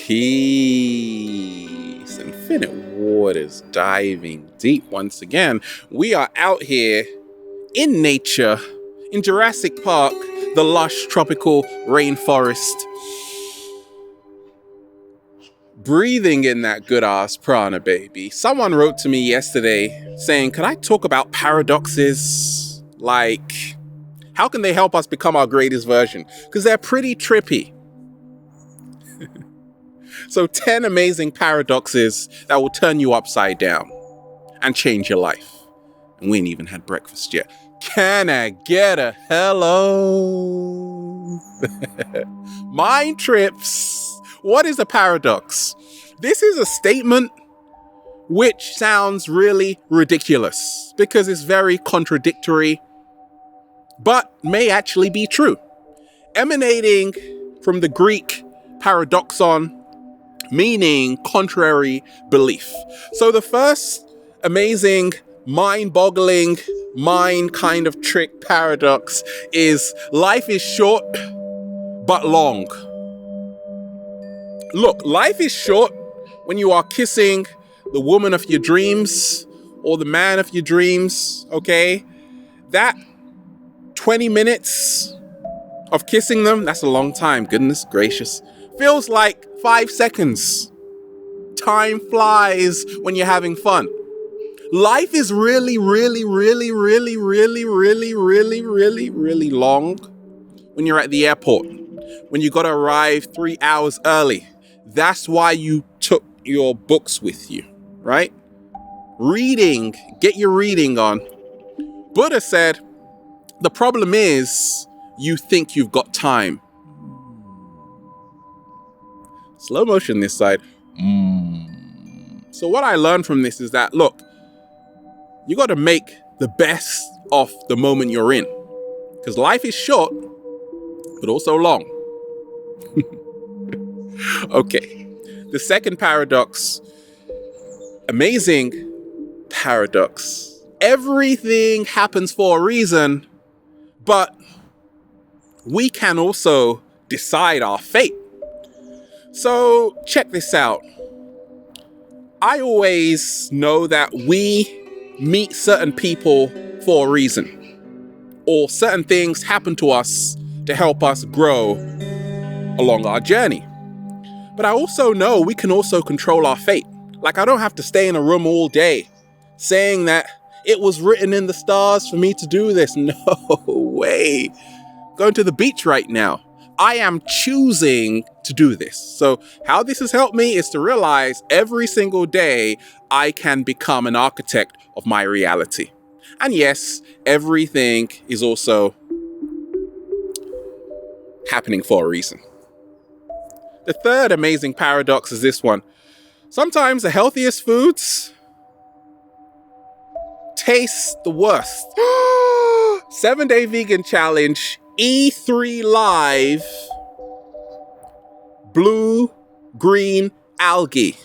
Peace. Infinite waters diving deep once again. We are out here in nature, in Jurassic Park, the lush tropical rainforest. Breathing in that good ass prana, baby. Someone wrote to me yesterday saying, could I talk about paradoxes? Like, how can they help us become our greatest version? Because they're pretty trippy. So 10 amazing paradoxes that will turn you upside down and change your life. And we ain't even had breakfast yet. Can I get a hello? Mind trips. What is a paradox? This is a statement which sounds really ridiculous because it's very contradictory, but may actually be true. Emanating from the Greek paradoxon, meaning contrary belief. So the first amazing, mind-boggling, mind kind of trick paradox is life is short, but long. Look, life is short when you are kissing the woman of your dreams or the man of your dreams, okay? That 20 minutes of kissing them, that's a long time, goodness gracious. Feels like 5 seconds. Time flies when you're having fun. Life is really, really, really, really, really, really, really, really, really long when you're at the airport, when you got to arrive 3 hours early. That's why you took your books with you, right? Reading, get your reading on. Buddha said, the problem is you think you've got time. Slow motion this side. So what I learned from this is that, look, you got to make the best of the moment you're in. Because life is short, but also long. Okay. The second paradox, amazing paradox. Everything happens for a reason, but we can also decide our fate. So check this out. I always know that we meet certain people for a reason, or certain things happen to us to help us grow along our journey. But I also know we can also control our fate. Like, I don't have to stay in a room all day saying that it was written in the stars for me to do this. No way. Going to the beach right now. I am choosing to do this. So how this has helped me is to realize every single day I can become an architect of my reality. And yes, everything is also happening for a reason. The third amazing paradox is this one. Sometimes the healthiest foods taste the worst. 7-day vegan challenge, E3 Live, blue, green algae.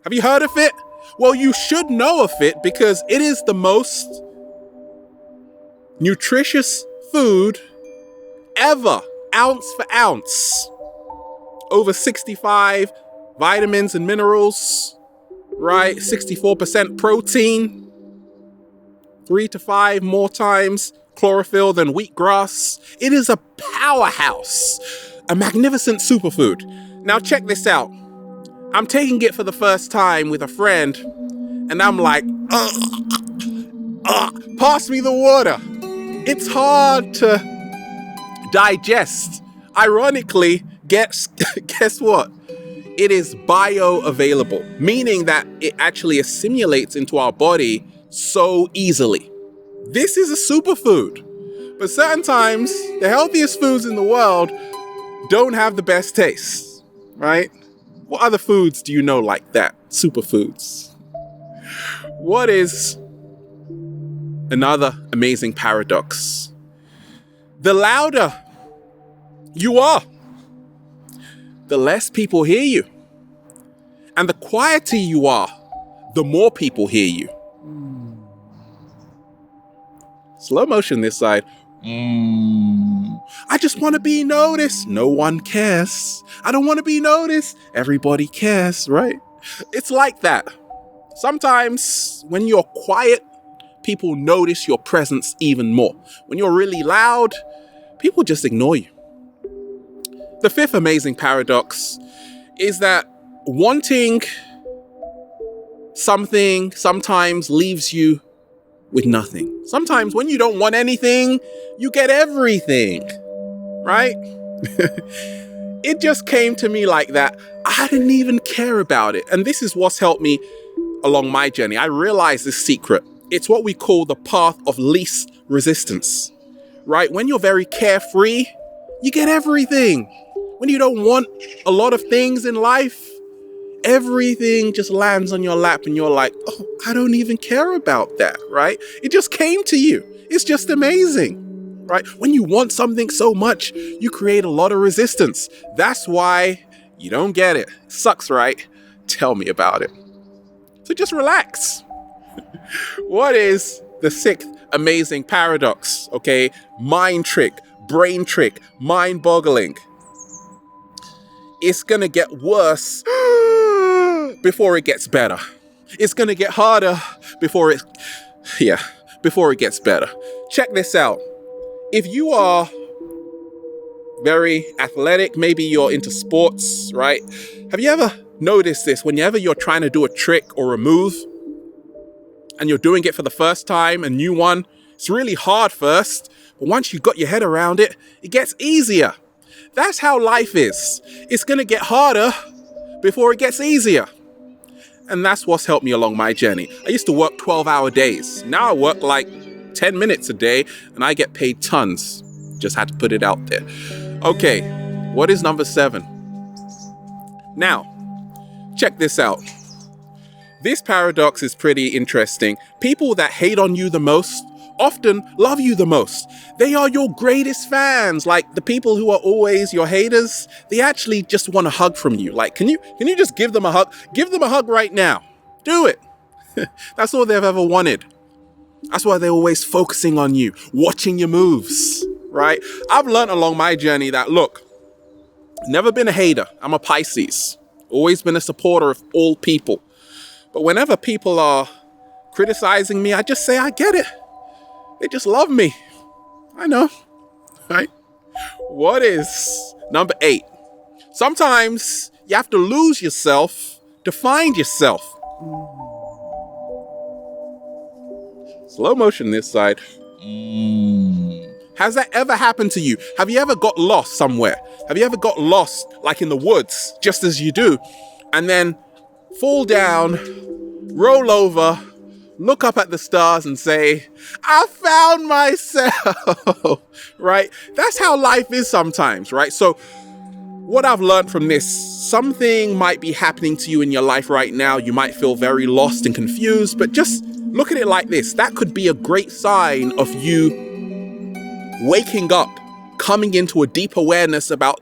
Have you heard of it? Well, you should know of it because it is the most nutritious food ever, ounce for ounce. Over 65 vitamins and minerals, right? 64% protein, 3 to 5 more times chlorophyll than wheatgrass. It is a powerhouse, a magnificent superfood. Now check this out. I'm taking it for the first time with a friend, and I'm like, pass me the water. It's hard to digest. Ironically, guess what? It is bioavailable, meaning that it actually assimilates into our body so easily. This is a superfood. But certain times, the healthiest foods in the world don't have the best taste, right? What other foods do you know like that? Superfoods. What is another amazing paradox? The louder you are, the less people hear you. And the quieter you are, the more people hear you. Slow motion this side. I just want to be noticed. No one cares. I don't want to be noticed. Everybody cares, right? It's like that. Sometimes when you're quiet, people notice your presence even more. When you're really loud, people just ignore you. The fifth amazing paradox is that wanting something sometimes leaves you with nothing. Sometimes when you don't want anything, you get everything, right? It just came to me like that. I didn't even care about it. And this is what's helped me along my journey. I realized this secret. It's what we call the path of least resistance, right? When you're very carefree, you get everything. When you don't want a lot of things in life, everything just lands on your lap and you're like, oh, I don't even care about that, right? It just came to you. It's just amazing, right? When you want something so much, you create a lot of resistance. That's why you don't get it. Sucks, right? Tell me about it. So just relax. What is the sixth amazing paradox? Okay, mind trick, brain trick, mind boggling. It's gonna get worse before it gets better. It's gonna get harder before it gets better. Check this out. If you are very athletic, maybe you're into sports, right? Have you ever noticed this? Whenever you're trying to do a trick or a move and you're doing it for the first time, a new one, it's really hard first, but once you've got your head around it, it gets easier. That's how life is. It's going to get harder before it gets easier. And that's what's helped me along my journey. I used to work 12-hour days. Now I work like 10 minutes a day and I get paid tons. Just had to put it out there. Okay, what is number 7? Now, check this out. This paradox is pretty interesting. People that hate on you the most often love you the most. They are your greatest fans. Like the people who are always your haters, they actually just want a hug from you. Like, can you just give them a hug? Give them a hug right now. Do it. That's all they've ever wanted. That's why they're always focusing on you, watching your moves, right? I've learned along my journey that, look, never been a hater. I'm a Pisces. Always been a supporter of all people. But whenever people are criticizing me, I just say, I get it. They just love me. I know, right? What is number 8? Sometimes you have to lose yourself to find yourself. Slow motion this side. Has that ever happened to you? Have you ever got lost somewhere? Have you ever got lost, like in the woods, just as you do, and then fall down, roll over, look up at the stars and say, I found myself, right? That's how life is sometimes, right? So what I've learned from this, something might be happening to you in your life right now. You might feel very lost and confused, but just look at it like this. That could be a great sign of you waking up, coming into a deep awareness about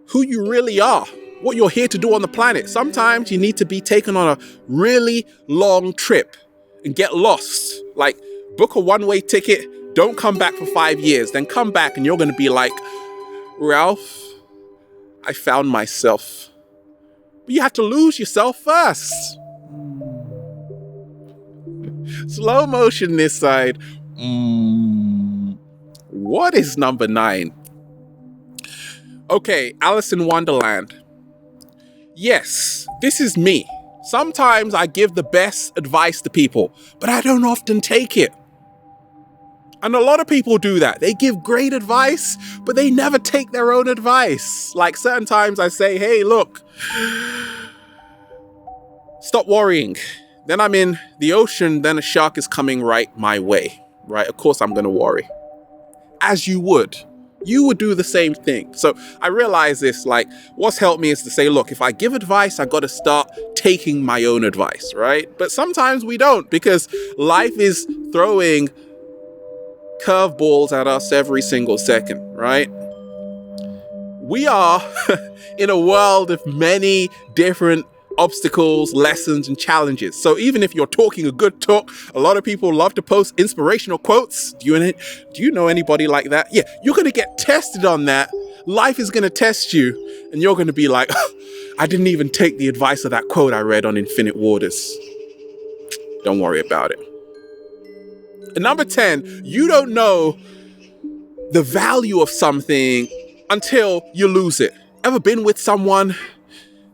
who you really are, what you're here to do on the planet. Sometimes you need to be taken on a really long trip and get lost. Like, book a one-way ticket, don't come back for 5 years, then come back and you're going to be like, Ralph, I found myself. But you have to lose yourself first. Slow motion this side. What is number 9? Okay, Alice in Wonderland. Yes, this is me. Sometimes I give the best advice to people, but I don't often take it. And a lot of people do that. They give great advice, but they never take their own advice. Like certain times I say, hey, look, stop worrying. Then I'm in the ocean, then a shark is coming right my way, right? Of course I'm going to worry. As you would. You would do the same thing. So I realize this, like, what's helped me is to say, look, if I give advice, I got to start taking my own advice, right? But sometimes we don't, because life is throwing curveballs at us every single second, right? We are in a world of many different obstacles, lessons, and challenges. So even if you're talking a good talk, a lot of people love to post inspirational quotes. Do you know anybody like that? Yeah, you're going to get tested on that. Life is going to test you, and you're going to be like, I didn't even take the advice of that quote I read on Infinite Waters. Don't worry about it. And number 10, you don't know the value of something until you lose it. Ever been with someone,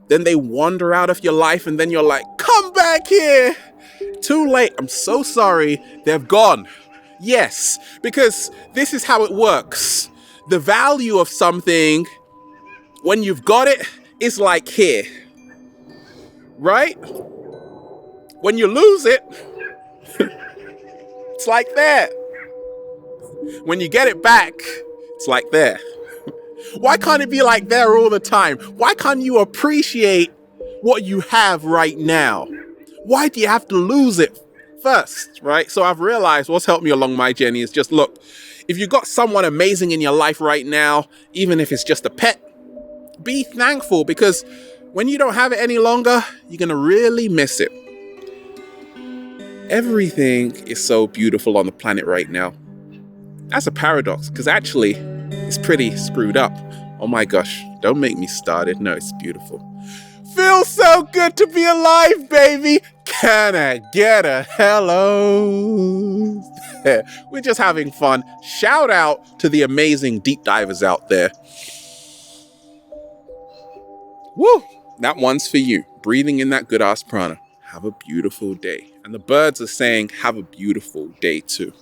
then they wander out of your life, and then you're like, come back here. Too late. I'm so sorry. They've gone. Yes, because this is how it works. The value of something, when you've got it, is like here. Right? When you lose it, it's like that. When you get it back, it's like there. Why can't it be like there all the time? Why can't you appreciate what you have right now? Why do you have to lose it first, right? So I've realized what's helped me along my journey is just look, if you've got someone amazing in your life right now, even if it's just a pet, be thankful, because when you don't have it any longer, you're going to really miss it. Everything is so beautiful on the planet right now. That's a paradox, because actually, it's pretty screwed up. Oh my gosh, don't make me started. No, it's beautiful. Feels so good to be alive, baby. Can I get a hello? We're just having fun. Shout out to the amazing deep divers out there. Woo! That one's for you. Breathing in that good ass prana. Have a beautiful day. And the birds are saying, have a beautiful day too.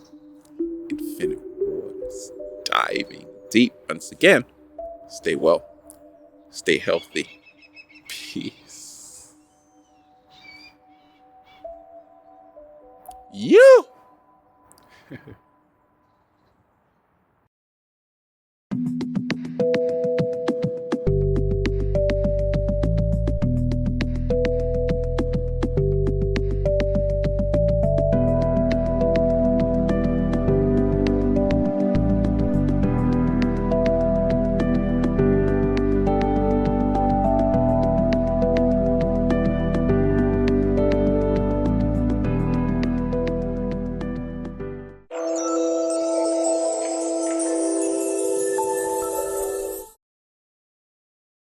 Infinite waters. Diving deep. Once again, stay well. Stay healthy. Peace. You!